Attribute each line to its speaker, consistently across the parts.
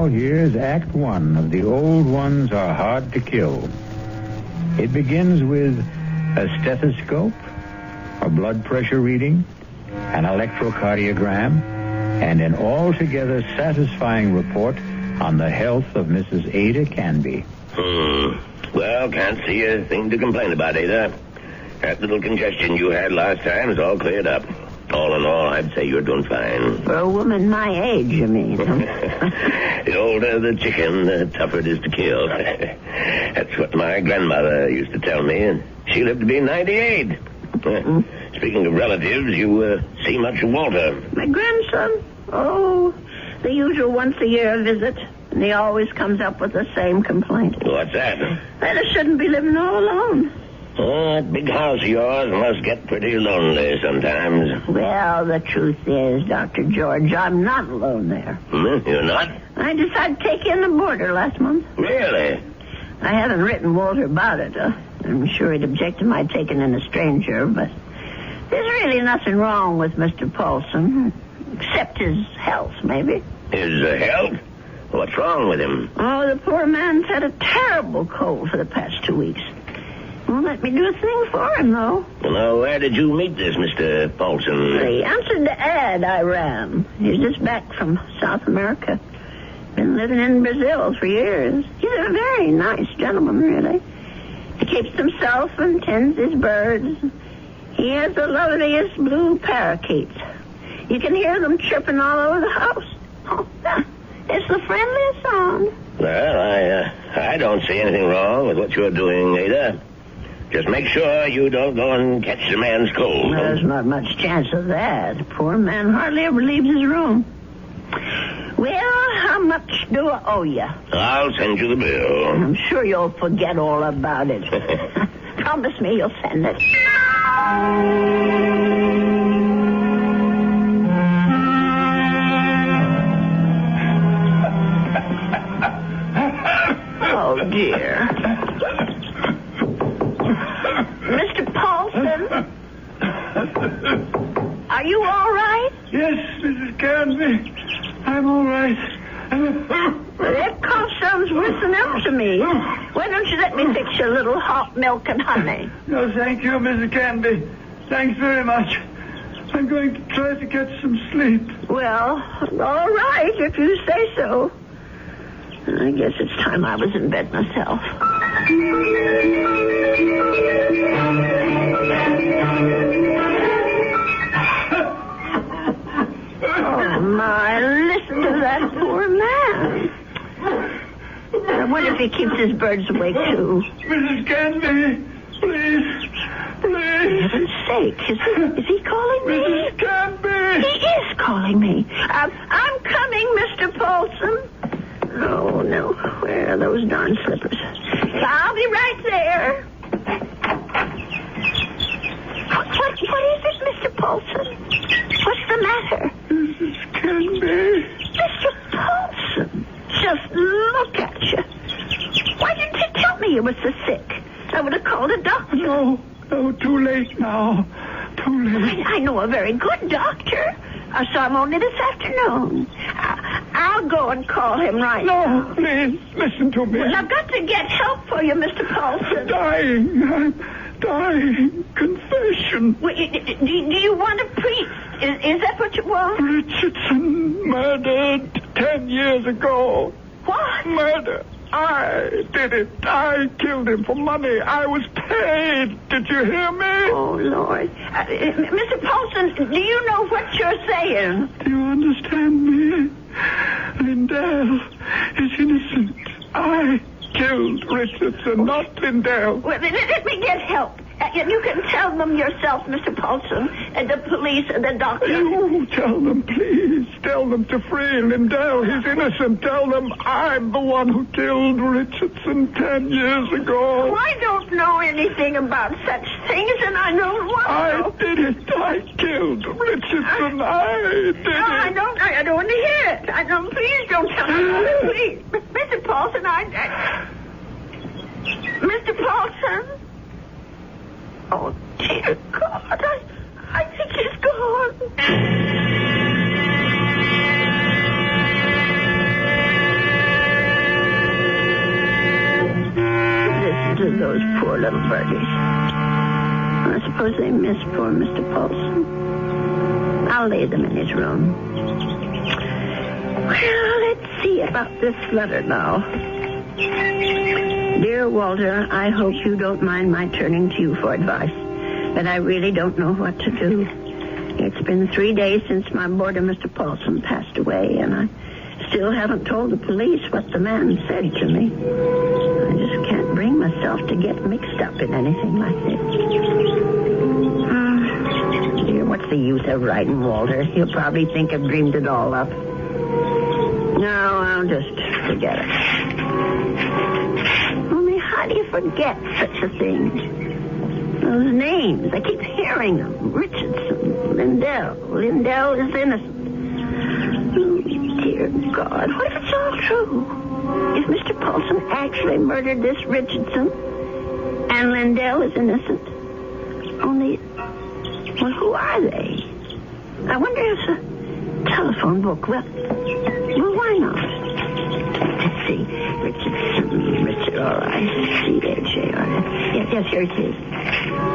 Speaker 1: now, here's Act One of The Old Ones Are Hard to Kill. It begins with a stethoscope, a blood pressure reading, an electrocardiogram, and an altogether satisfying report on the health of Mrs. Ada Canby.
Speaker 2: Well, can't see a thing to complain about, Ada. That little congestion you had last time is all cleared up. All in all, I'd say you're doing fine.
Speaker 3: For a woman my age, you mean?
Speaker 2: The older the chicken, the tougher it is to kill. That's what my grandmother used to tell me, and she lived to be 98. Speaking of relatives, you see much of Walter.
Speaker 3: My grandson? Oh, the usual once-a-year visit. And he always comes up with the same complaint.
Speaker 2: What's that?
Speaker 3: That I shouldn't be living all alone.
Speaker 2: That big house of yours must get pretty lonely sometimes.
Speaker 3: Well, the truth is, Dr. George, I'm not alone there.
Speaker 2: You're not?
Speaker 3: I decided to take in the boarder last month.
Speaker 2: Really?
Speaker 3: I haven't written Walter about it. I'm sure he'd object to my taking in a stranger, but there's really nothing wrong with Mr. Paulson, except his health, maybe.
Speaker 2: His health? What's wrong with him?
Speaker 3: Oh, the poor man's had a terrible cold for the past 2 weeks. Won't let me do a thing for him, though.
Speaker 2: Well, where did you meet this Mr. Paulson?
Speaker 3: He answered the ad I ran. He's just back from South America. Been living in Brazil for years. He's a very nice gentleman, really. He keeps himself and tends his birds. He has the loveliest blue parakeets. You can hear them chirping all over the house. Oh, it's the friendliest sound.
Speaker 2: Well, I don't see anything wrong with what you're doing, Ada. Just make sure you don't go and catch the man's cold.
Speaker 3: Well, there's not much chance of that. The poor man hardly ever leaves his room. Well, how much do I owe you?
Speaker 2: I'll send you the bill.
Speaker 3: I'm sure you'll forget all about it. Promise me you'll send it. Oh, dear. Mr. Paulson? Are you all right?
Speaker 4: Yes, Mrs. Canby. I'm all right.
Speaker 3: That cough sounds worse than ever to me. Why don't you let me fix you a little hot milk and honey?
Speaker 4: No, thank you, Mrs. Canby. Thanks very much. I'm going to try to get some sleep.
Speaker 3: Well, all right, if you say so. I guess it's time I was in bed myself. Oh, my, listen to that poor man. I wonder if he keeps his birds awake, too.
Speaker 4: Mrs. Canby, please.
Speaker 3: For heaven's sake, is he calling me?
Speaker 4: Mrs. Canby!
Speaker 3: He is calling me. I'm coming, Mr. Paulson. Oh, no. Where are those darn slippers? I'll be right there. What is it, Mr. Paulson? What's the matter?
Speaker 4: Mrs. Canby.
Speaker 3: Mr. Paulson, just look at you. Why didn't you tell me you were so sick? I would have called a doctor.
Speaker 4: No, too late now. Too late.
Speaker 3: I know a very good doctor. I saw him only this afternoon. I'll go and call him right now.
Speaker 4: No, please, listen to me.
Speaker 3: Well, I've got to get help for you, Mr. Paulson.
Speaker 4: I'm dying. Confession.
Speaker 3: Well, do you want a priest? Is that what you want?
Speaker 4: Richardson murdered 10 years ago.
Speaker 3: What?
Speaker 4: Murder. I did it. I killed him for money. I was paid. Did you hear me?
Speaker 3: Oh, Lord. Mr. Paulson, do you know what you're saying?
Speaker 4: Do you understand me? Lindell is innocent. I killed Richardson, not Lindell.
Speaker 3: Well, let me get help. You can tell them yourself, Mr. Paulson, and the police and the doctor.
Speaker 4: You tell them, please. Tell them to free Lindell. He's innocent. Tell them I'm the one who killed Richardson 10 years ago.
Speaker 3: Oh, I don't know anything about such things, and I don't want to.
Speaker 4: I did it. I killed Richardson. I did it.
Speaker 3: I don't want to hear it. Please don't tell me. Please. Mr. Paulson, Mr. Paulson? Oh, dear God, I think he's gone. of those poor little birdies. I suppose they miss poor Mr. Paulson. I'll lay them in his room. Well, let's see about this letter now. Dear Walter, I hope you don't mind my turning to you for advice, but I really don't know what to do. It's been 3 days since my boarder, Mr. Paulson, passed away, and I still haven't told the police what the man said to me. I just can't bring myself to get mixed up in anything like this. Dear, what's the use of writing Walter? He'll probably think I've dreamed it all up. No, I'll just forget it. Only how do you forget such a thing? Those names, I keep hearing them. Richardson, Lindell. Lindell is innocent. Oh, dear God, what if it's all true? If Mr. Paulson actually murdered this Richardson and Lindell is innocent? Only, well, who are they? I wonder if the telephone book, well, why not? Let's see. Richard, all right. C-H-A-R-S. Yes, here it is.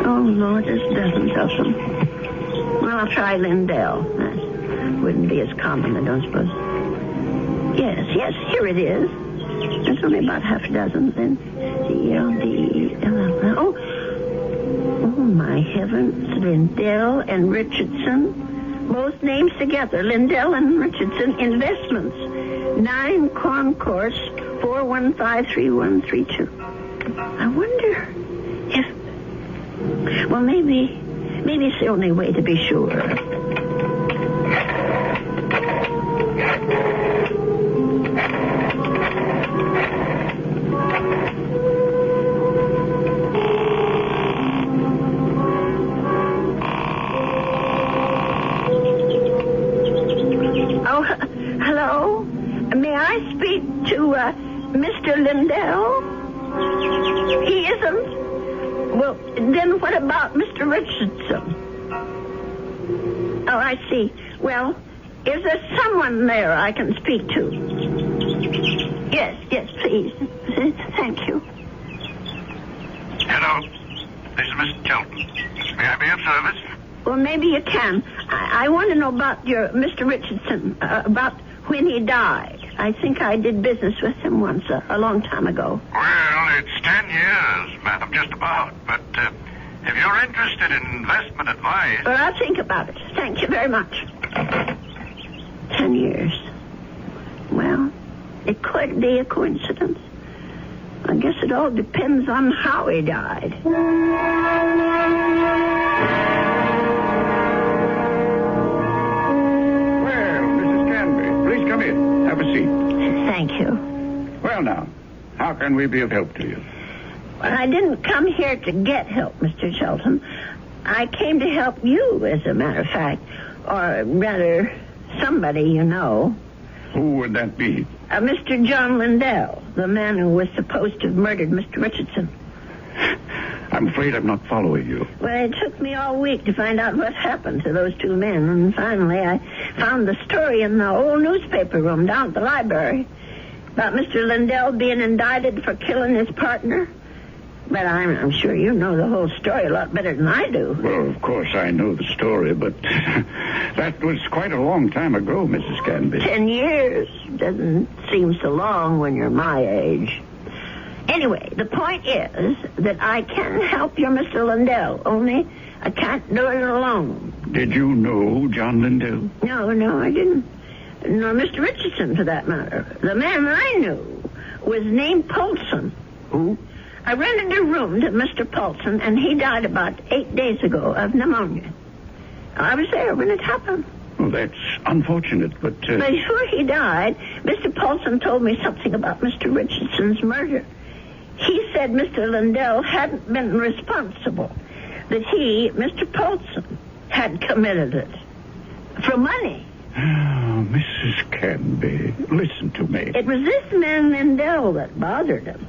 Speaker 3: Oh, Lord, there's dozens of them. Well, I'll try Lindell. That wouldn't be as common, I don't suppose. Yes, here it is. There's only about half a dozen, then. C-L-D-L-L. Oh, my heavens. Lindell and Richardson. Both names together. Lindell and Richardson Investments. 9 Concourse 4153132. I wonder if... Well, maybe it's the only way to be sure. Hello? May I speak to Mr. Lindell? He isn't? Well, then what about Mr. Richardson? Oh, I see. Well, is there someone there I can speak to? Yes, please. Thank you.
Speaker 5: Hello. This is Mr. Chelton. May I be of service?
Speaker 3: Well, maybe you can. I want to know about your Mr. Richardson, about when he died. I think I did business with him once, a long time ago.
Speaker 5: Well, it's 10 years, madam, just about. But if you're interested in investment advice...
Speaker 3: Well, I'll think about it. Thank you very much. 10 years. Well, it could be a coincidence. I guess it all depends on how he died.
Speaker 4: Come in. Have a seat.
Speaker 3: Thank you.
Speaker 4: Well, now, how can we be of help to you?
Speaker 3: Well, I didn't come here to get help, Mr. Shelton. I came to help you, as a matter of fact. Or rather, somebody you know.
Speaker 4: Who would that be?
Speaker 3: Mr. John Lindell, the man who was supposed to have murdered Mr. Richardson.
Speaker 4: I'm afraid I'm not following you.
Speaker 3: Well, it took me all week to find out what happened to those two men, and finally I found the story in the old newspaper room down at the library about Mr. Lindell being indicted for killing his partner. But I'm sure you know the whole story a lot better than I do.
Speaker 4: Well, of course I know the story, but that was quite a long time ago, Mrs. Canby.
Speaker 3: 10 years doesn't seem so long when you're my age. Anyway, the point is that I can help your Mr. Lindell, only I can't do it alone.
Speaker 4: Did you know John Lindell?
Speaker 3: No, I didn't. Nor Mr. Richardson, for that matter. The man I knew was named Paulson.
Speaker 4: Who?
Speaker 3: I rented a room to Mr. Paulson, and he died about 8 days ago of pneumonia. I was there when it happened.
Speaker 4: Well, that's unfortunate, but...
Speaker 3: Before he died, Mr. Paulson told me something about Mr. Richardson's murder. He said Mr. Lindell hadn't been responsible, that he, Mr. Paulson, had committed it. For money.
Speaker 4: Oh, Mrs. Canby, listen to me.
Speaker 3: It was this man Lindell that bothered him.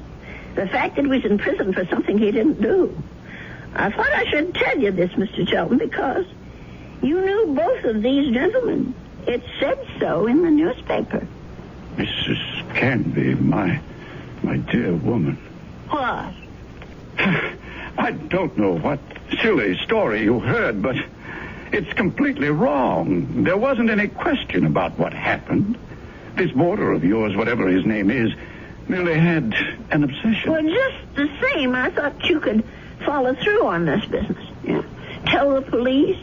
Speaker 3: The fact that he was in prison for something he didn't do. I thought I should tell you this, Mr. Shelton, because you knew both of these gentlemen. It said so in the newspaper.
Speaker 4: Mrs. Canby, my dear woman.
Speaker 3: What?
Speaker 4: I don't know what silly story you heard, but it's completely wrong. There wasn't any question about what happened. This boarder of yours, whatever his name is, merely had an obsession.
Speaker 3: Well, just the same, I thought you could follow through on this business. Yeah. Tell the police.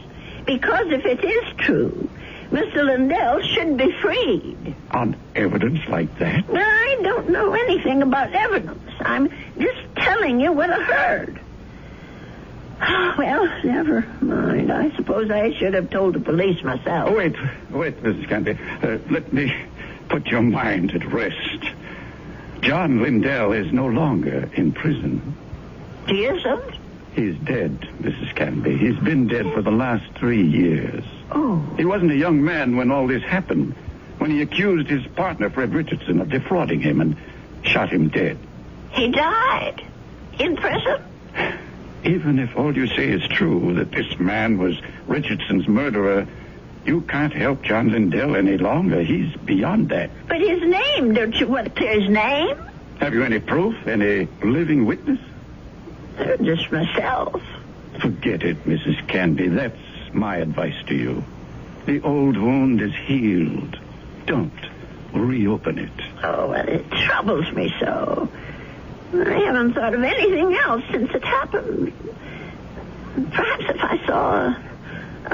Speaker 3: Because if it is true, Mr. Lindell should be freed.
Speaker 4: On evidence like that?
Speaker 3: Well, I don't know anything about evidence. I'm just telling you what I heard. Well, never mind. I suppose I should have told the police myself.
Speaker 4: Oh, wait, Mrs. Canby. Let me put your mind at rest. John Lindell is no longer in prison.
Speaker 3: He isn't?
Speaker 4: He's dead, Mrs. Canby. He's been dead for the last 3 years.
Speaker 3: Oh.
Speaker 4: He wasn't a young man when all this happened, when he accused his partner, Fred Richardson, of defrauding him and shot him dead.
Speaker 3: He died? In prison?
Speaker 4: Even if all you say is true, that this man was Richardson's murderer, you can't help John Lindell any longer. He's beyond that.
Speaker 3: But his name, don't you want to clear his name?
Speaker 4: Have you any proof? Any living witness?
Speaker 3: Just myself.
Speaker 4: Forget it, Mrs. Canby. That's my advice to you. The old wound is healed. Don't reopen it.
Speaker 3: Oh, well, it troubles me so. I haven't thought of anything else since it happened. Perhaps if I saw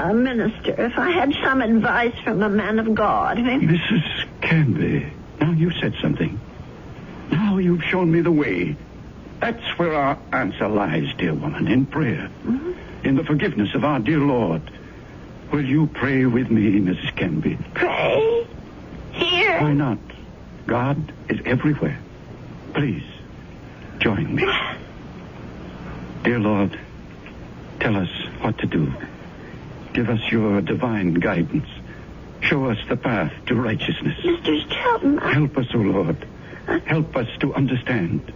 Speaker 3: a minister, if I had some advice from a man of God.
Speaker 4: Mrs. Canby, now you've said something. Now you've shown me the way. That's where our answer lies, dear woman, in prayer. Mm-hmm. In the forgiveness of our dear Lord. Will you pray with me, Mrs. Canby?
Speaker 3: Pray? Here?
Speaker 4: Why not? God is everywhere. Please, join me. Dear Lord, tell us what to do. Give us your divine guidance. Show us the path to righteousness.
Speaker 3: Mr. Shelton,
Speaker 4: Help us, O Lord. Help us to understand.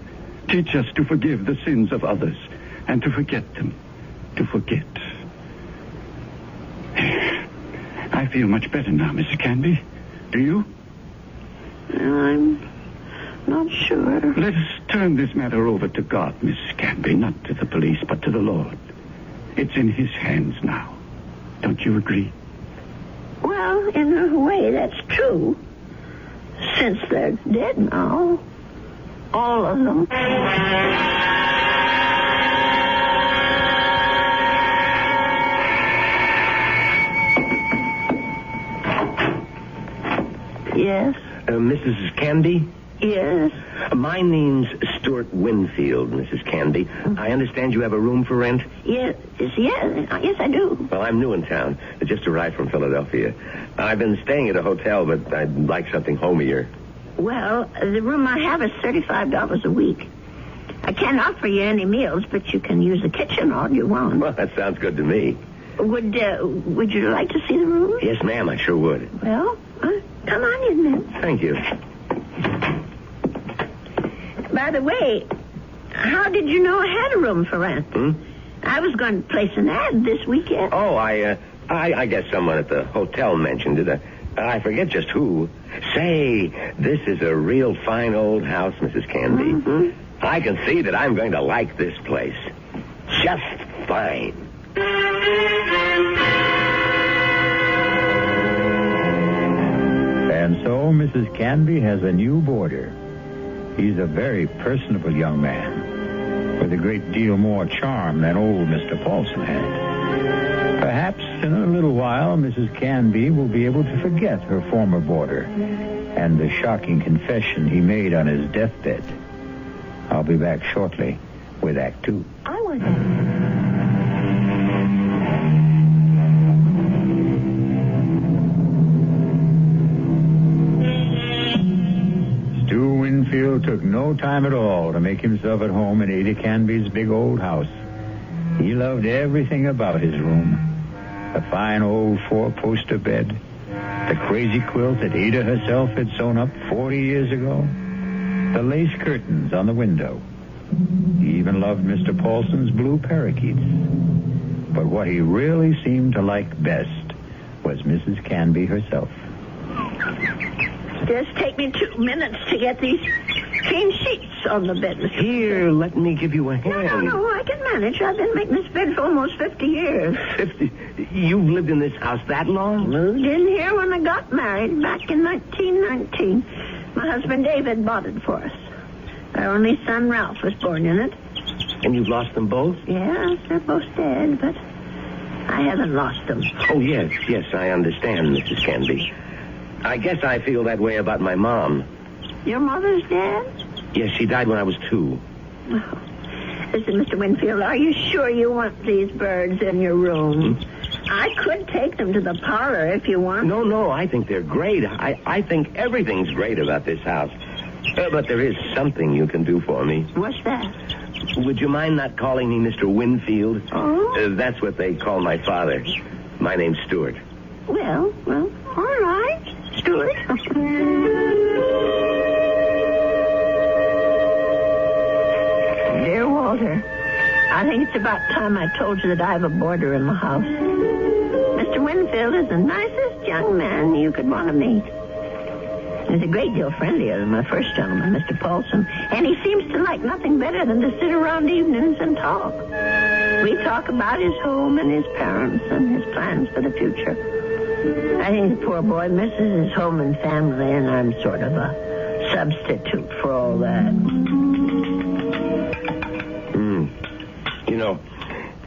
Speaker 4: Teach us to forgive the sins of others and to forget them. To forget. I feel much better now, Mrs. Canby. Do you?
Speaker 3: I'm not sure.
Speaker 4: Let us turn this matter over to God, Mrs. Canby. Not to the police, but to the Lord. It's in his hands now. Don't you agree?
Speaker 3: Well, in a way, that's true. Since they're dead now. All of them. Yes?
Speaker 2: Mrs. Canby?
Speaker 3: Yes?
Speaker 2: My name's Stuart Winfield, Mrs. Canby. Mm-hmm. I understand you have a room for rent?
Speaker 3: Yes, I do.
Speaker 2: Well, I'm new in town. I just arrived from Philadelphia. I've been staying at a hotel, but I'd like something homier.
Speaker 3: Well, the room I have is $35 a week. I can't offer you any meals, but you can use the kitchen all you want.
Speaker 2: Well, that sounds good to me.
Speaker 3: Would you like to see the room?
Speaker 2: Yes, ma'am, I sure would.
Speaker 3: Well, come on in then.
Speaker 2: Thank you.
Speaker 3: By the way, how did you know I had a room for rent? I was going to place an ad this weekend.
Speaker 2: Oh, I guess someone at the hotel mentioned it. I forget just who. Say, this is a real fine old house, Mrs. Canby. Mm-hmm. I can see that I'm going to like this place. Just fine.
Speaker 1: And so Mrs. Canby has a new boarder. He's a very personable young man with a great deal more charm than old Mr. Paulson had. Perhaps in a little while, Mrs. Canby will be able to forget her former boarder and the shocking confession he made on his deathbed. I'll be back shortly with Act 2.
Speaker 3: I want to...
Speaker 1: Winfield took no time at all to make himself at home in Ada Canby's big old house. He loved everything about his room. The fine old four-poster bed, the crazy quilt that Ada herself had sewn up 40 years ago, the lace curtains on the window. He even loved Mr. Paulson's blue parakeets. But what he really seemed to like best was Mrs. Canby herself.
Speaker 3: Just take me 2 minutes to get these clean sheets. on the bed, Mr.
Speaker 2: Here, let me give you a hand.
Speaker 3: No, I can manage. I've been making this bed for almost 50 years.
Speaker 2: 50? You've lived in this house that long?
Speaker 3: Moved in here when I got married back in 1919. My husband David bought it for us. Our only son Ralph was born in it.
Speaker 2: And you've lost them both?
Speaker 3: Yes, they're both dead, but I haven't lost them.
Speaker 2: Oh, yes, I understand, Mrs. Canby. I guess I feel that way about my mom.
Speaker 3: Your mother's dead?
Speaker 2: Yes, she died when I was 2.
Speaker 3: Oh. Listen, Mr. Winfield, are you sure you want these birds in your room? I could take them to the parlor if you want.
Speaker 2: No, I think they're great. I think everything's great about this house. But there is something you can do for me.
Speaker 3: What's that?
Speaker 2: Would you mind not calling me Mr. Winfield?
Speaker 3: Oh?
Speaker 2: That's what they call my father. My name's Stuart.
Speaker 3: Well, all right, Stuart. Dear Walter, I think it's about time I told you that I have a boarder in the house. Mr. Winfield is the nicest young man you could want to meet. He's a great deal friendlier than my first gentleman, Mr. Paulson, and he seems to like nothing better than to sit around evenings and talk. We talk about his home and his parents and his plans for the future. I think the poor boy misses his home and family, and I'm sort of a substitute for all that.
Speaker 2: You know,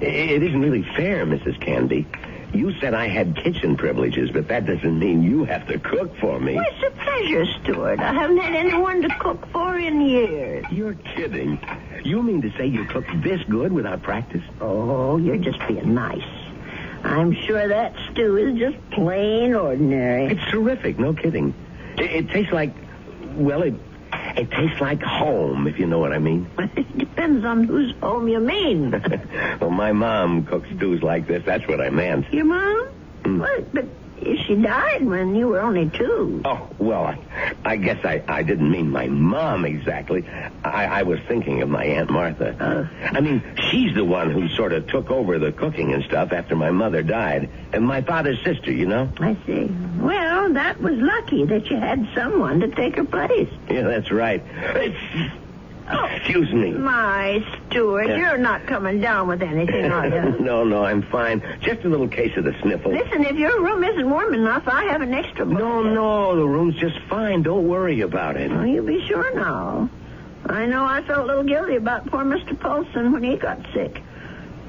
Speaker 2: it isn't really fair, Mrs. Canby. You said I had kitchen privileges, but that doesn't mean you have to cook for me.
Speaker 3: Well, it's a pleasure, Stuart. I haven't had anyone to cook for in years.
Speaker 2: You're kidding. You mean to say you cook this good without practice?
Speaker 3: Oh, you're just being nice. I'm sure that stew is just plain ordinary.
Speaker 2: It's terrific, no kidding. It tastes like, well, it tastes like home, if you know what I mean.
Speaker 3: It depends on whose home you mean.
Speaker 2: Well, my mom cooks stews like this. That's what I meant.
Speaker 3: Your mom? Well, but she died when you were only 2.
Speaker 2: Oh, well, I guess I didn't mean my mom exactly. I was thinking of my Aunt Martha. I mean, she's the one who sort of took over the cooking and stuff after my mother died. And my father's sister, you know?
Speaker 3: I see. Well, that was lucky that you had someone to take her place.
Speaker 2: Yeah, that's right. Excuse me.
Speaker 3: My, Stuart, you're not coming down with anything, are you?
Speaker 2: No, I'm fine. Just a little case of the sniffles.
Speaker 3: Listen, if your room isn't warm enough, I have an extra blanket.
Speaker 2: No, the room's just fine. Don't worry about it.
Speaker 3: Oh, you be sure now. I know I felt a little guilty about poor Mr. Paulson when he got sick.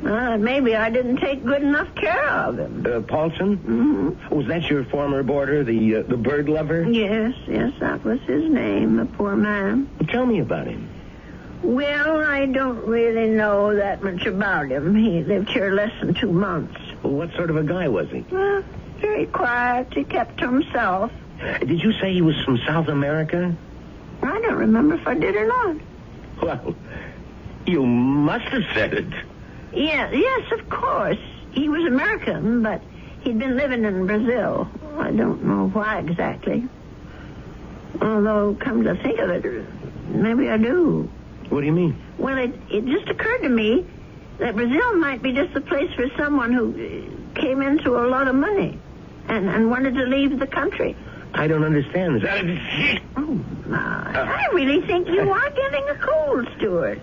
Speaker 3: Maybe I didn't take good enough care of him.
Speaker 2: Paulson?
Speaker 3: Mm-hmm.
Speaker 2: Was that your former boarder, the bird lover?
Speaker 3: Yes, that was his name, the poor man.
Speaker 2: Tell me about him.
Speaker 3: Well, I don't really know that much about him. He lived here less than 2 months.
Speaker 2: Well, what sort of a guy was he?
Speaker 3: Well, very quiet. He kept to himself.
Speaker 2: Did you say he was from South America?
Speaker 3: I don't remember if I did or not.
Speaker 2: Well, you must have said it.
Speaker 3: Yes, of course. He was American, but he'd been living in Brazil. I don't know why exactly. Although, come to think of it, maybe I do.
Speaker 2: What do you mean?
Speaker 3: Well, it just occurred to me that Brazil might be just the place for someone who came into a lot of money and wanted to leave the country.
Speaker 2: I don't understand.
Speaker 3: Oh, my. I really think you are getting a cold, Stuart.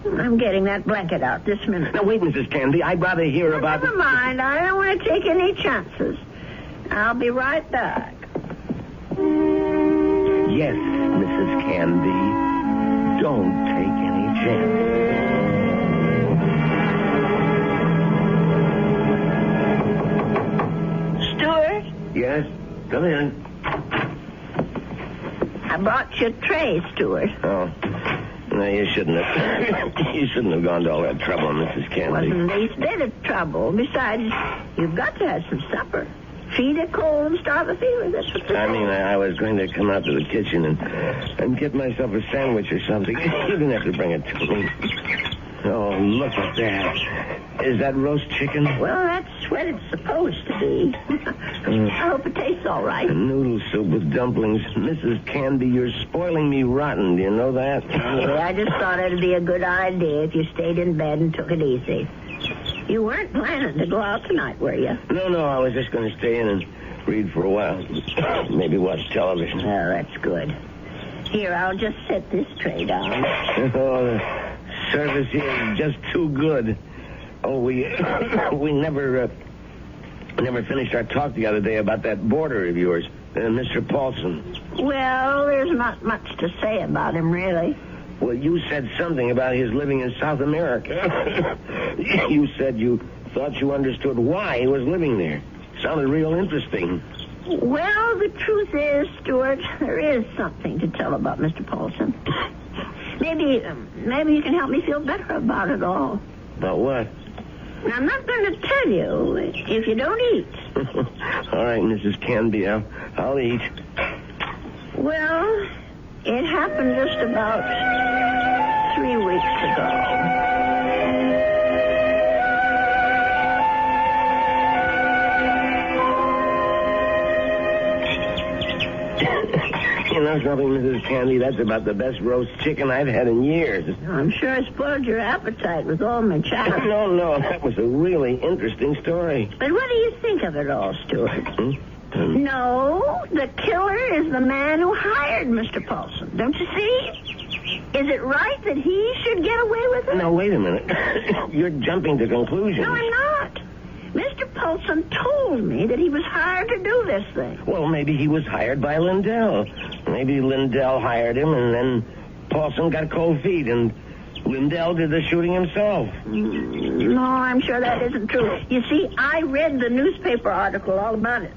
Speaker 3: I'm getting that blanket out this minute.
Speaker 2: Now, wait, Mrs. Canby. I'd rather hear about...
Speaker 3: Never mind. I don't want to take any chances. I'll be right back.
Speaker 2: Yes, Mrs. Canby. Don't take any chances.
Speaker 3: Stuart?
Speaker 2: Yes? Come in.
Speaker 3: I brought you a tray, Stuart.
Speaker 2: Oh. No, you shouldn't have gone to all that trouble, Mrs. Canby.
Speaker 3: Wasn't the least bit of trouble. Besides, you've got to have some supper. Feed a cold and starve a fever. That's what
Speaker 2: I mean, I was going to come out to the kitchen and get myself a sandwich or something. You didn't have to bring it to me. Oh, look at that. Is that roast chicken?
Speaker 3: Well, that's what it's supposed to be. I hope it tastes all right.
Speaker 2: Noodle soup with dumplings. Mrs. Canby, you're spoiling me rotten. Do you know that?
Speaker 3: Yeah, I just thought it'd be a good idea if you stayed in bed and took it easy. You weren't planning to go out tonight, were you?
Speaker 2: No, I was just going to stay in and read for a while. Maybe watch television.
Speaker 3: Oh, that's good. Here, I'll just set this tray down.
Speaker 2: Oh, the service here is just too good. Oh, we never finished our talk the other day about that boarder of yours, Mr. Paulson.
Speaker 3: Well, there's not much to say about him, really.
Speaker 2: Well, you said something about his living in South America. You said you thought you understood why he was living there. Sounded real interesting.
Speaker 3: Well, the truth is, Stuart, there is something to tell about Mr. Paulson. Maybe you can help me feel better about it all.
Speaker 2: About what?
Speaker 3: I'm not going to tell you if you don't eat.
Speaker 2: All right, Mrs. Canby, I'll eat.
Speaker 3: Well, it happened just about 3 weeks ago.
Speaker 2: You know something, Mrs. Candy? That's about the best roast chicken I've had in years.
Speaker 3: I'm sure I spoiled your appetite with all my chatter.
Speaker 2: No, that was a really interesting story.
Speaker 3: But what do you think of it all, Stuart? No, the killer is the man who hired Mr. Paulson. Don't you see? Is it right that he should get away with it?
Speaker 2: Now, wait a minute. You're jumping to conclusions.
Speaker 3: No, I'm not. Mr. Paulson told me that he was hired to do this thing.
Speaker 2: Well, maybe he was hired by Lindell. Maybe Lindell hired him, and then Paulson got cold feet, and Lindell did the shooting himself.
Speaker 3: No, I'm sure that isn't true. You see, I read the newspaper article all about it.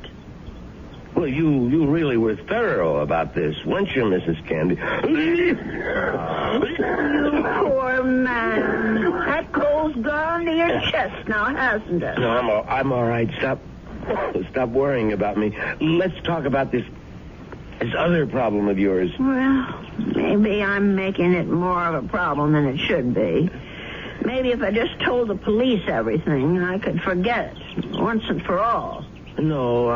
Speaker 2: Well, you really were thorough about this, weren't you, Mrs. Candy?
Speaker 3: You poor man. That cold's gone to your chest now, hasn't it?
Speaker 2: No, I'm all right. Stop worrying about me. Let's talk about this other problem of yours.
Speaker 3: Well, maybe I'm making it more of a problem than it should be. Maybe if I just told the police everything, I could forget it once and for all.
Speaker 2: No,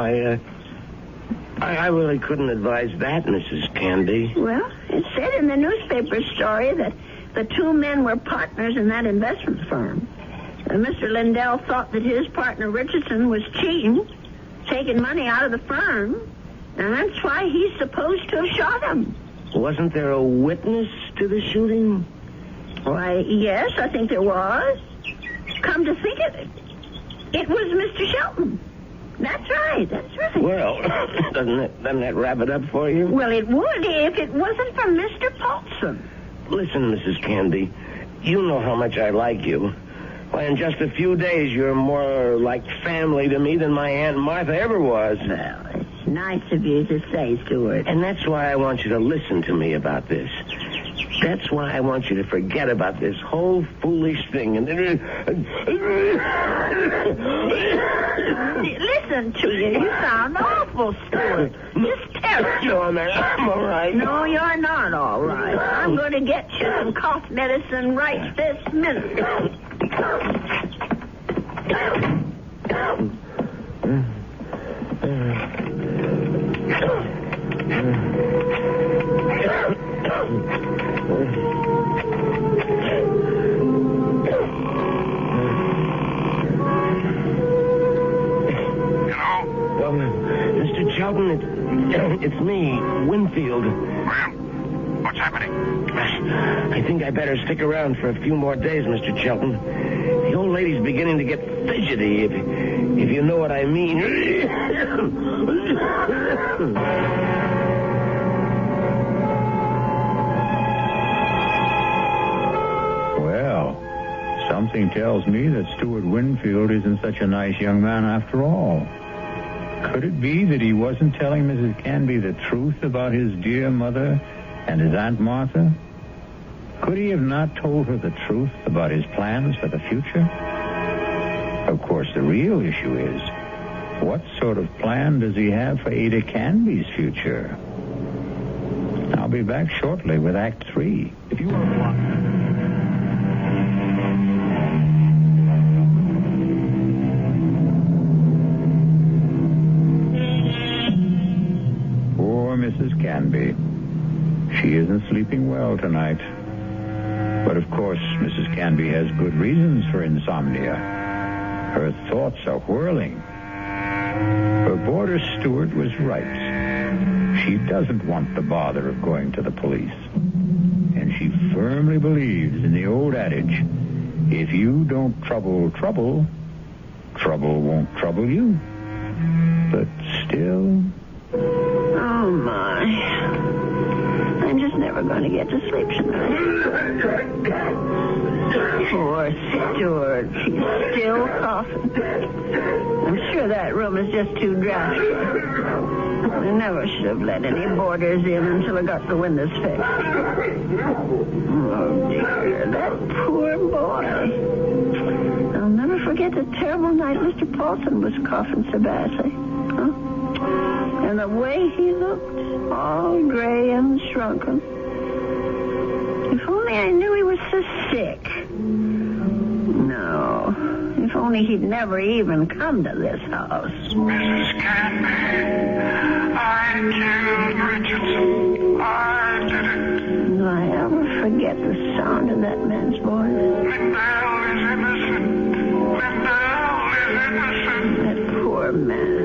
Speaker 2: I really couldn't advise that, Mrs. Candy.
Speaker 3: Well, it said in the newspaper story that the two men were partners in that investment firm. Mr. Lindell thought that his partner Richardson was cheating, taking money out of the firm, and that's why he's supposed to have shot him.
Speaker 2: Wasn't there a witness to the shooting?
Speaker 3: Why, yes, I think there was. Come to think of it, it was Mr. Shelton. That's right.
Speaker 2: Well, doesn't that wrap it up for you?
Speaker 3: Well, it would if it wasn't for Mr. Paulson.
Speaker 2: Listen, Mrs. Candy, you know how much I like you. Why, in just a few days, you're more like family to me than my Aunt Martha ever was.
Speaker 3: Well, it's nice of you to say, Stuart.
Speaker 2: And that's why I want you to listen to me about this. That's why I want you to forget about this whole foolish thing. And
Speaker 3: listen to you. You sound awful, Stuart. Just terrible.
Speaker 2: No, I'm all right.
Speaker 3: No, you're not all right. I'm going to get you some cough medicine right this minute.
Speaker 5: Mr.
Speaker 2: Shelton, it's me, Winfield.
Speaker 5: Well, what's happening?
Speaker 2: I think I better stick around for a few more days, Mr. Shelton. The old lady's beginning to get fidgety, if you know what I mean.
Speaker 1: Well, something tells me that Stuart Winfield isn't such a nice young man after all. Could it be that he wasn't telling Mrs. Canby the truth about his dear mother and his Aunt Martha? Could he have not told her the truth about his plans for the future? Of course, the real issue is, what sort of plan does he have for Ada Canby's future? I'll be back shortly with Act 3. If you want to... Mrs. Canby. She isn't sleeping well tonight. But of course, Mrs. Canby has good reasons for insomnia. Her thoughts are whirling. Her boarder Stuart was right. She doesn't want the bother of going to the police. And she firmly believes in the old adage, if you don't trouble trouble, trouble won't trouble you. But still...
Speaker 3: Oh, my. I'm just never going to get to sleep tonight. Poor Stuart. He's still coughing. I'm sure that room is just too drafty. I never should have let any boarders in until I got the windows fixed. Oh, dear. That poor boy. I'll never forget the terrible night Mr. Paulson was coughing so badly. Huh? And the way he looked, all gray and shrunken. If only I knew he was so sick. No. If only he'd never even come to this house.
Speaker 5: Mrs. Canby, I killed Richardson. I did it.
Speaker 3: Do I ever forget the sound of that man's voice?
Speaker 5: Lindell is innocent. Lindell is innocent.
Speaker 3: That poor man.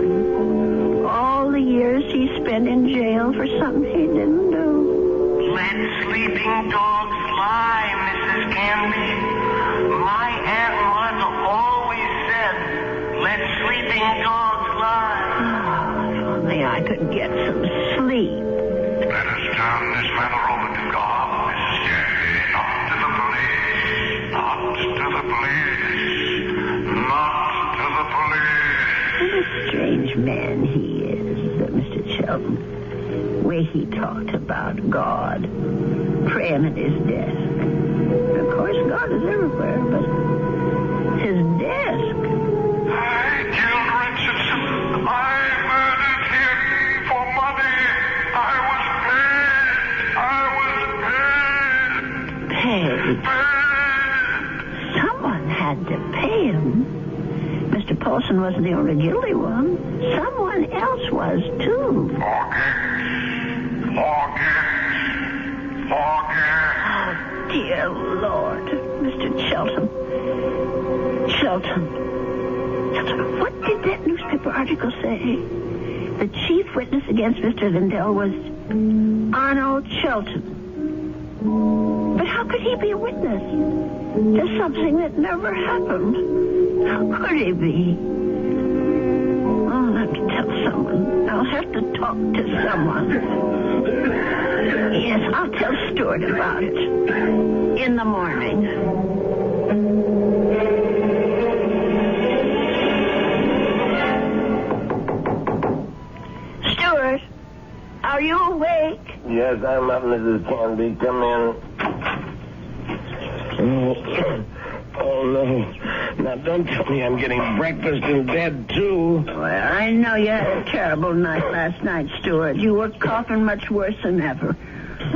Speaker 3: All the years he spent in jail for something he didn't do.
Speaker 6: Let sleeping dogs lie, Mrs. Canby. My Aunt Martha always said, let sleeping dogs lie.
Speaker 3: Oh, if only I could get some sleep.
Speaker 5: Let us turn this matter over to God, Mrs. Canby. Not to the police. Not to the police. Not to the police.
Speaker 3: What a strange man he is, Mr. Shelton. The way he talked about God, praying at his desk. Of course, God is everywhere, but his desk.
Speaker 5: I killed Richardson. I murdered him for money. I was paid.
Speaker 3: Paid. Someone had to pay him. Mr. Paulson wasn't the only guilty one. Someone else was, too.
Speaker 5: Forget.
Speaker 3: Oh, dear Lord. Mr. Shelton. Shelton, what did that newspaper article say? The chief witness against Mr. Lindell was Arnold Shelton. But how could he be a witness to something that never happened? How could he be? I'll have to tell someone. I'll have to talk to someone. Yes, I'll tell Stuart about it. In the morning. Stuart, are you awake?
Speaker 2: Yes, I'm up, Mrs. Canby. Come in. Oh, no. Now, don't tell me I'm getting breakfast in bed, too.
Speaker 3: Well, I know you had a terrible night last night, Stuart. You were coughing much worse than ever.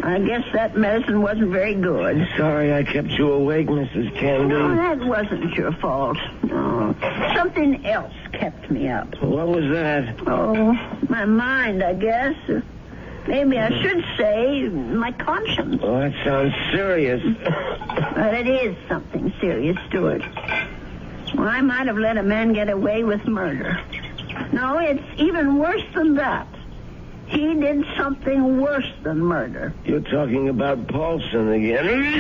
Speaker 3: I guess that medicine wasn't very good.
Speaker 2: Sorry I kept you awake, Mrs. Canby.
Speaker 3: No, that wasn't your fault. No. Something else kept me up.
Speaker 2: What was that?
Speaker 3: Oh, my mind, I guess. Maybe I should say my conscience.
Speaker 2: Oh, that sounds serious.
Speaker 3: But it is something serious, Stuart. Well, I might have let a man get away with murder. No, it's even worse than that. He did something worse than murder.
Speaker 2: You're talking about Paulson again.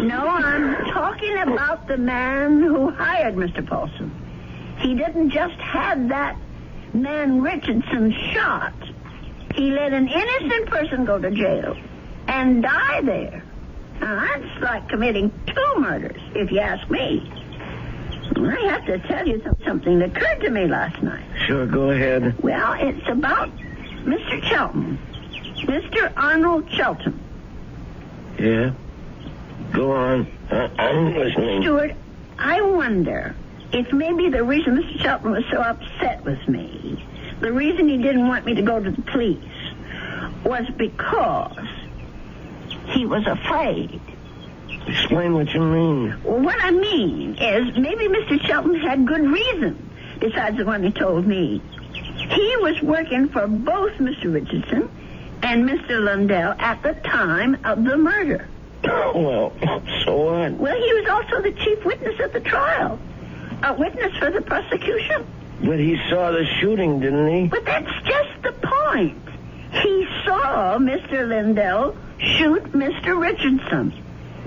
Speaker 3: No, I'm talking about the man who hired Mr. Paulson. He didn't just have that man Richardson shot. He let an innocent person go to jail and die there. Now, that's like committing 2 murders, if you ask me. I have to tell you something that occurred to me last night.
Speaker 2: Sure, go ahead.
Speaker 3: Well, it's about Mr. Shelton. Mr. Arnold Shelton.
Speaker 2: Yeah? Go on. I'm listening.
Speaker 3: Stuart, I wonder if maybe the reason Mr. Shelton was so upset with me, the reason he didn't want me to go to the police, was because he was afraid.
Speaker 2: Explain what you mean.
Speaker 3: Well, what I mean is maybe Mr. Shelton had good reason besides the one he told me. He was working for both Mr. Richardson and Mr. Lindell at the time of the murder.
Speaker 2: Well, so what?
Speaker 3: Well, he was also the chief witness at the trial. A witness for the prosecution.
Speaker 2: But he saw the shooting, didn't he?
Speaker 3: But that's just the point. He saw Mr. Lindell shoot Mr. Richardson.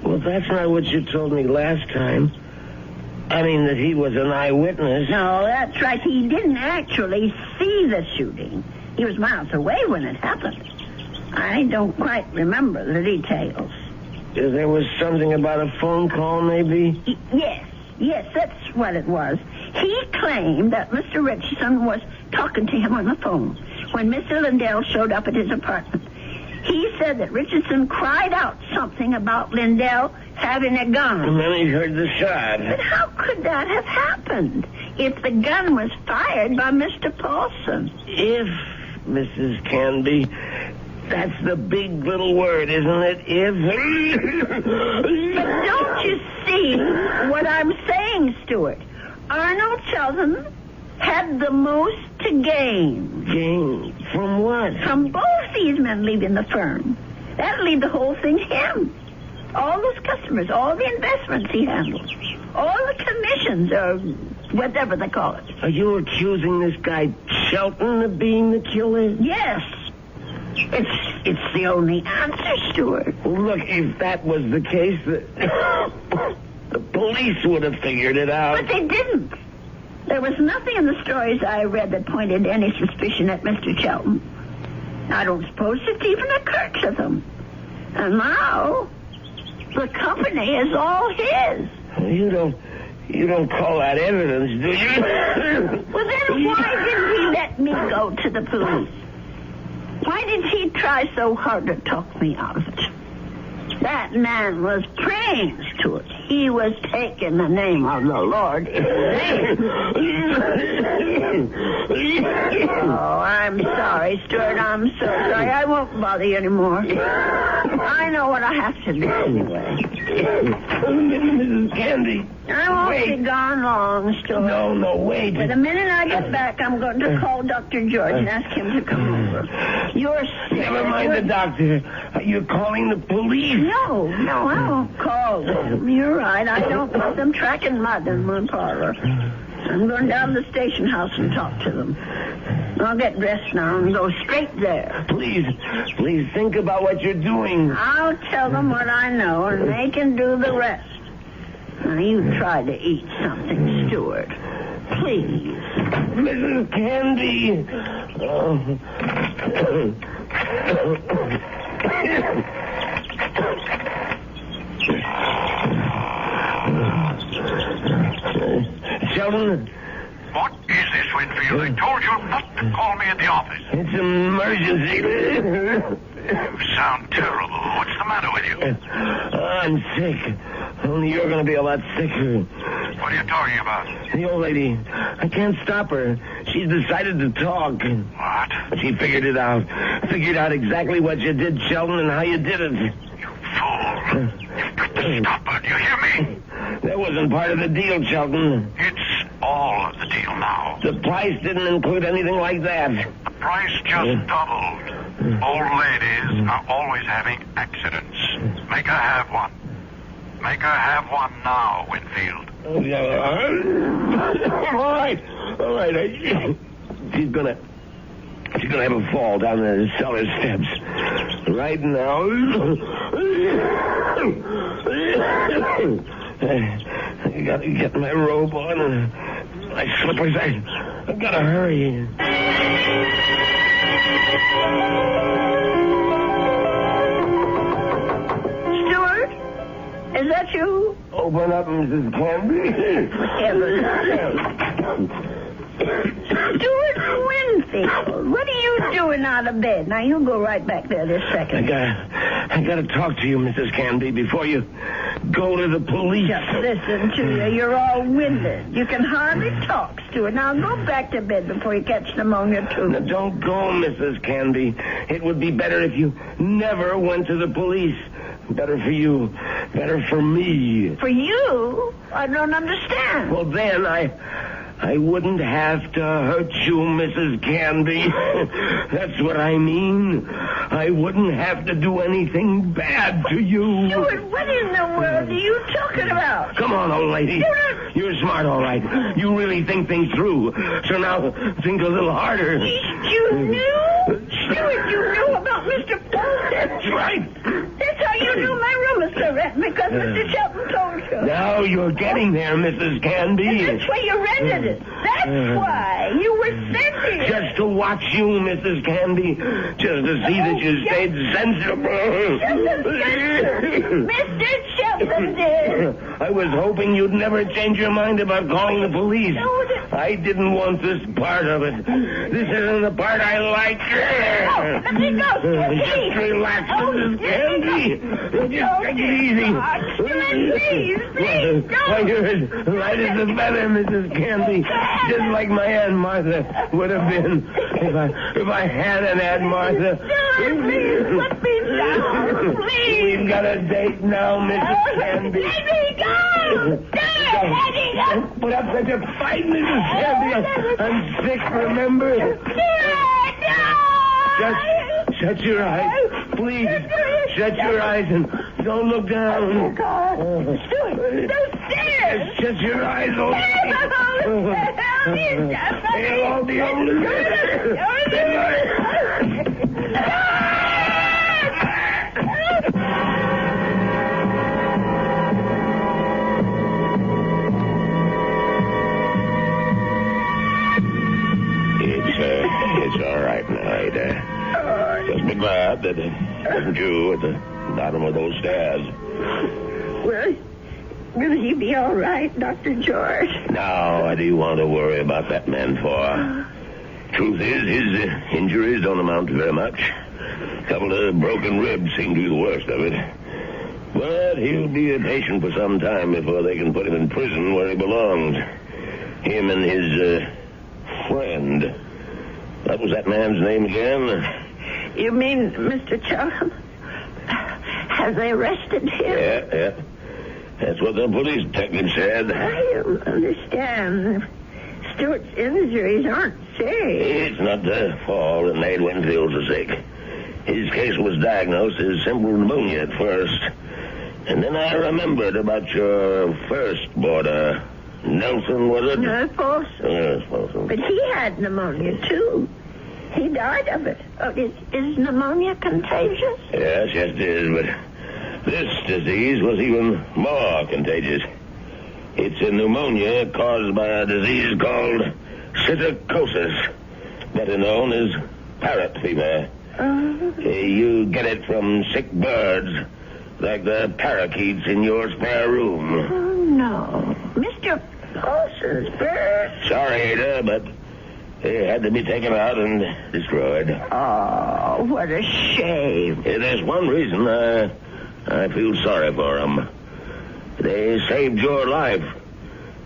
Speaker 2: Well, that's not what you told me last time. I mean that he was an eyewitness.
Speaker 3: No, that's right. He didn't actually see the shooting. He was miles away when it happened. I don't quite remember the details.
Speaker 2: There was something about a phone call, maybe?
Speaker 3: Yes, that's what it was. He claimed that Mr. Richardson was talking to him on the phone when Mr. Lindell showed up at his apartment. He said that Richardson cried out something about Lindell having a gun.
Speaker 2: And then he heard the shot.
Speaker 3: But how could that have happened if the gun was fired by Mr. Paulson?
Speaker 2: If, Mrs. Canby, that's the big little word, isn't it? If.
Speaker 3: But don't you see what I'm saying, Stuart? Arnold Sheldon had the most to gain.
Speaker 2: Gain? From what?
Speaker 3: From both these men leaving the firm. That'll leave the whole thing to him. All those customers, all the investments he handles, all the commissions, or whatever they call it.
Speaker 2: Are you accusing this guy Shelton of being the killer?
Speaker 3: Yes. It's the only answer, Stuart.
Speaker 2: Well, look, if that was the case, the police would have figured it out.
Speaker 3: But they didn't. There was nothing in the stories I read that pointed any suspicion at Mr. Shelton. I don't suppose it even occurred to them. And now, the company is all his.
Speaker 2: You don't call that evidence, do you?
Speaker 3: Well, then why didn't he let me go to the police? Why did he try so hard to talk me out of it? That man was praying to it. He was taking the name of the Lord. Oh, I'm sorry, Stuart. I'm so sorry. I won't bother you anymore. I know what I have to do anyway.
Speaker 2: Mrs. Candy.
Speaker 3: I won't be gone long, Stuart.
Speaker 2: No, wait.
Speaker 3: But the minute I get back, I'm going to call Dr. George and ask him to come over. You're sick.
Speaker 2: Never mind the doctor. You're calling the police.
Speaker 3: No, I won't call them. You're right. I don't want them tracking mud in my parlor. I'm going down to the station house and talk to them. I'll get dressed now and go straight there.
Speaker 2: Please think about what you're doing.
Speaker 3: I'll tell them what I know, and they can do the rest. Now, you try to eat something, Stuart. Please.
Speaker 2: Mrs. Candy. Sheldon?
Speaker 5: What is this, Winfield? I told you not to call me at the office.
Speaker 2: It's an emergency.
Speaker 5: You sound terrible. What's the matter with you?
Speaker 2: I'm sick. Only you're going to be a lot sicker.
Speaker 5: What are you talking about?
Speaker 2: The old lady. I can't stop her. She's decided to talk.
Speaker 5: What?
Speaker 2: She figured it out. Figured out exactly what you did, Sheldon, and how you did it.
Speaker 5: You fool. You've got to stop her. Do you hear me?
Speaker 2: That wasn't part of the deal, Sheldon.
Speaker 5: It's all of the deal now.
Speaker 2: The price didn't include anything like that.
Speaker 5: The price just doubled. Old ladies are always having accidents. Make her have one. Make her have one now, Winfield.
Speaker 2: All right. She's gonna have a fall down the cellar steps. Right now. I gotta get my robe on and my slippers. I gotta hurry.
Speaker 3: Stuart? Is that you?
Speaker 2: Open up, Mrs. Canby.
Speaker 3: Stuart Winfield, what are you doing out of bed? Now, you go right back there this second.
Speaker 2: I gotta talk to you, Mrs. Canby, before you go to the police.
Speaker 3: Just listen to you. You're all winded. You can hardly talk, Stuart. Now, go back to bed before you catch pneumonia, too.
Speaker 2: Now, don't go, Mrs. Canby. It would be better if you never went to the police. Better for you. Better for me.
Speaker 3: For you? I don't understand.
Speaker 2: Well, then, I wouldn't have to hurt you, Mrs. Canby. That's what I mean. I wouldn't have to do anything bad to you.
Speaker 3: Stuart, what in the world are you talking about?
Speaker 2: Come on, old lady.
Speaker 3: Stuart!
Speaker 2: You're smart, all right. You really think things through. So now think a little harder.
Speaker 3: You knew? Stuart, you knew about Mr. Paulson.
Speaker 2: That's right.
Speaker 3: That's how you knew my room was so rent, because Mr. Shelton told you.
Speaker 2: Now you're getting there, Mrs. Canby.
Speaker 3: And that's why you rented it. That's why. You were sent here.
Speaker 2: Just to watch you, Mrs. Canby. Just to see that you stayed sensible.
Speaker 3: Mr. Shelton did.
Speaker 2: I was hoping you'd never change your mind about calling the police. I didn't want this part of it. This isn't the part I like.
Speaker 3: Let me go, Stuart.
Speaker 2: Just relax, Mrs. Canby. Just take it easy.
Speaker 3: Please,
Speaker 2: Why, you're as light as a feather, Mrs. Canby. Just like my Aunt Martha would have been if I had an Aunt Martha.
Speaker 3: Please, let me down. Please.
Speaker 2: We've got a date now, Mrs. Canby.
Speaker 3: Let me go.
Speaker 2: Don't put up such a fight, Mrs. Canby. I'm sick, remember? Just shut your eyes. Please, shut your eyes and don't look down.
Speaker 3: Oh, God. Stuart, those stairs.
Speaker 2: Shut your eyes, old lady. They'll all be over. It's all right now, Ada. Just be glad that it wasn't you at the bottom of those stairs.
Speaker 3: Well, will he be all right, Dr. George?
Speaker 2: Now, what do you want to worry about that man for? Truth is, his injuries don't amount to very much. A couple of broken ribs seem to be the worst of it. But he'll be a patient for some time before they can put him in prison where he belongs. Him and his friend. What was that man's name again?
Speaker 3: You mean Mr. Chelton? Have they arrested him?
Speaker 2: Yeah. That's what the police detective said.
Speaker 3: I don't understand. Stuart's injuries aren't serious.
Speaker 2: It's not the fall that made Winfield so sick. His case was diagnosed as simple pneumonia at first. And then I remembered about your first boarder. Nelson, was it?
Speaker 3: No, Paulson.
Speaker 2: Yes, Paulson.
Speaker 3: But he had pneumonia, too. He died of it. Oh, is pneumonia contagious?
Speaker 2: Yes, it is, but this disease was even more contagious. It's a pneumonia caused by a disease called psittacosis, better known as parrot fever. You get it from sick birds, like the parakeets in your spare room.
Speaker 3: Oh, no. Mr. Paulson's bird.
Speaker 2: Sorry, Ada, but they had to be taken out and destroyed.
Speaker 3: Oh, what a shame.
Speaker 2: There's one reason I feel sorry for them. They saved your life.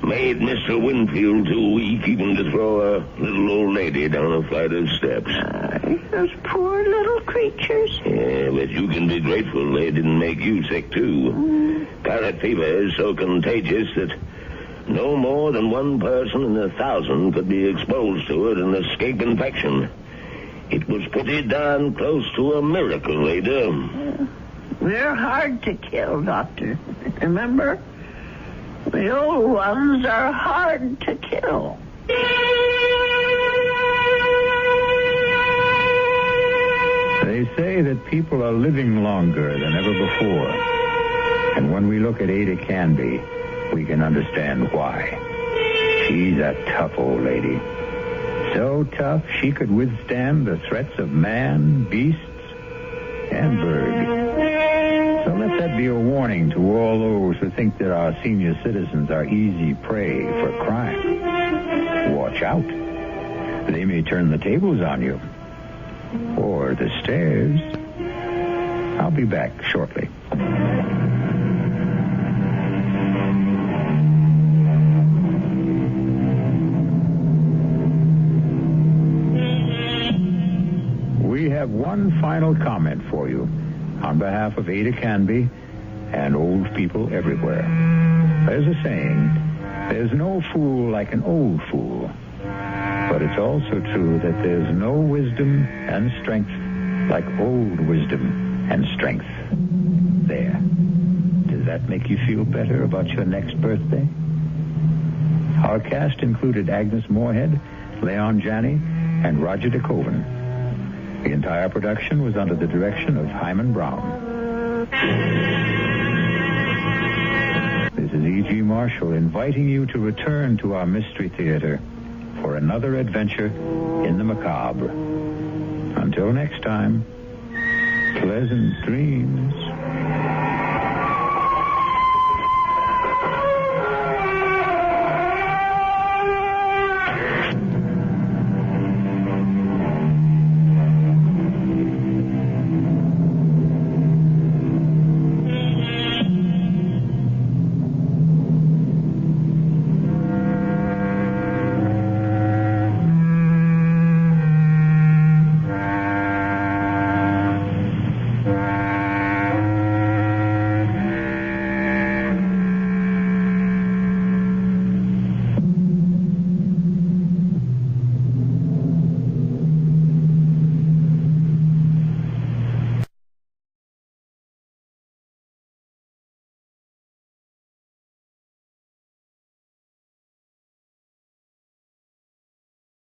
Speaker 2: Made Mr. Winfield too weak even to throw a little old lady down a flight of steps.
Speaker 3: Those poor little creatures.
Speaker 2: Yeah, but you can be grateful they didn't make you sick, too. Parrot fever is so contagious that no more than one person in 1,000 could be exposed to it and escape infection. It was pretty darn close to a miracle, Ada.
Speaker 3: We're hard to kill, Doctor. Remember? The old ones are hard to kill.
Speaker 1: They say that people are living longer than ever before. And when we look at Ada Canby, we can understand why. She's a tough old lady. So tough she could withstand the threats of man, beasts, and bird. So let that be a warning to all those who think that our senior citizens are easy prey for crime. Watch out. They may turn the tables on you. Or the stairs. I'll be back shortly. We have one final comment for you on behalf of Ada Canby and old people everywhere. There's a saying, There's no fool like an old fool. But it's also true that there's no wisdom and strength like old wisdom and strength. There. Does that make you feel better about your next birthday? Our cast included Agnes Moorehead, Leon Janney, and Roger DeKoven. The entire production was under the direction of Hyman Brown. This is E.G. Marshall inviting you to return to our Mystery Theater for another adventure in the macabre. Until next time, pleasant dreams.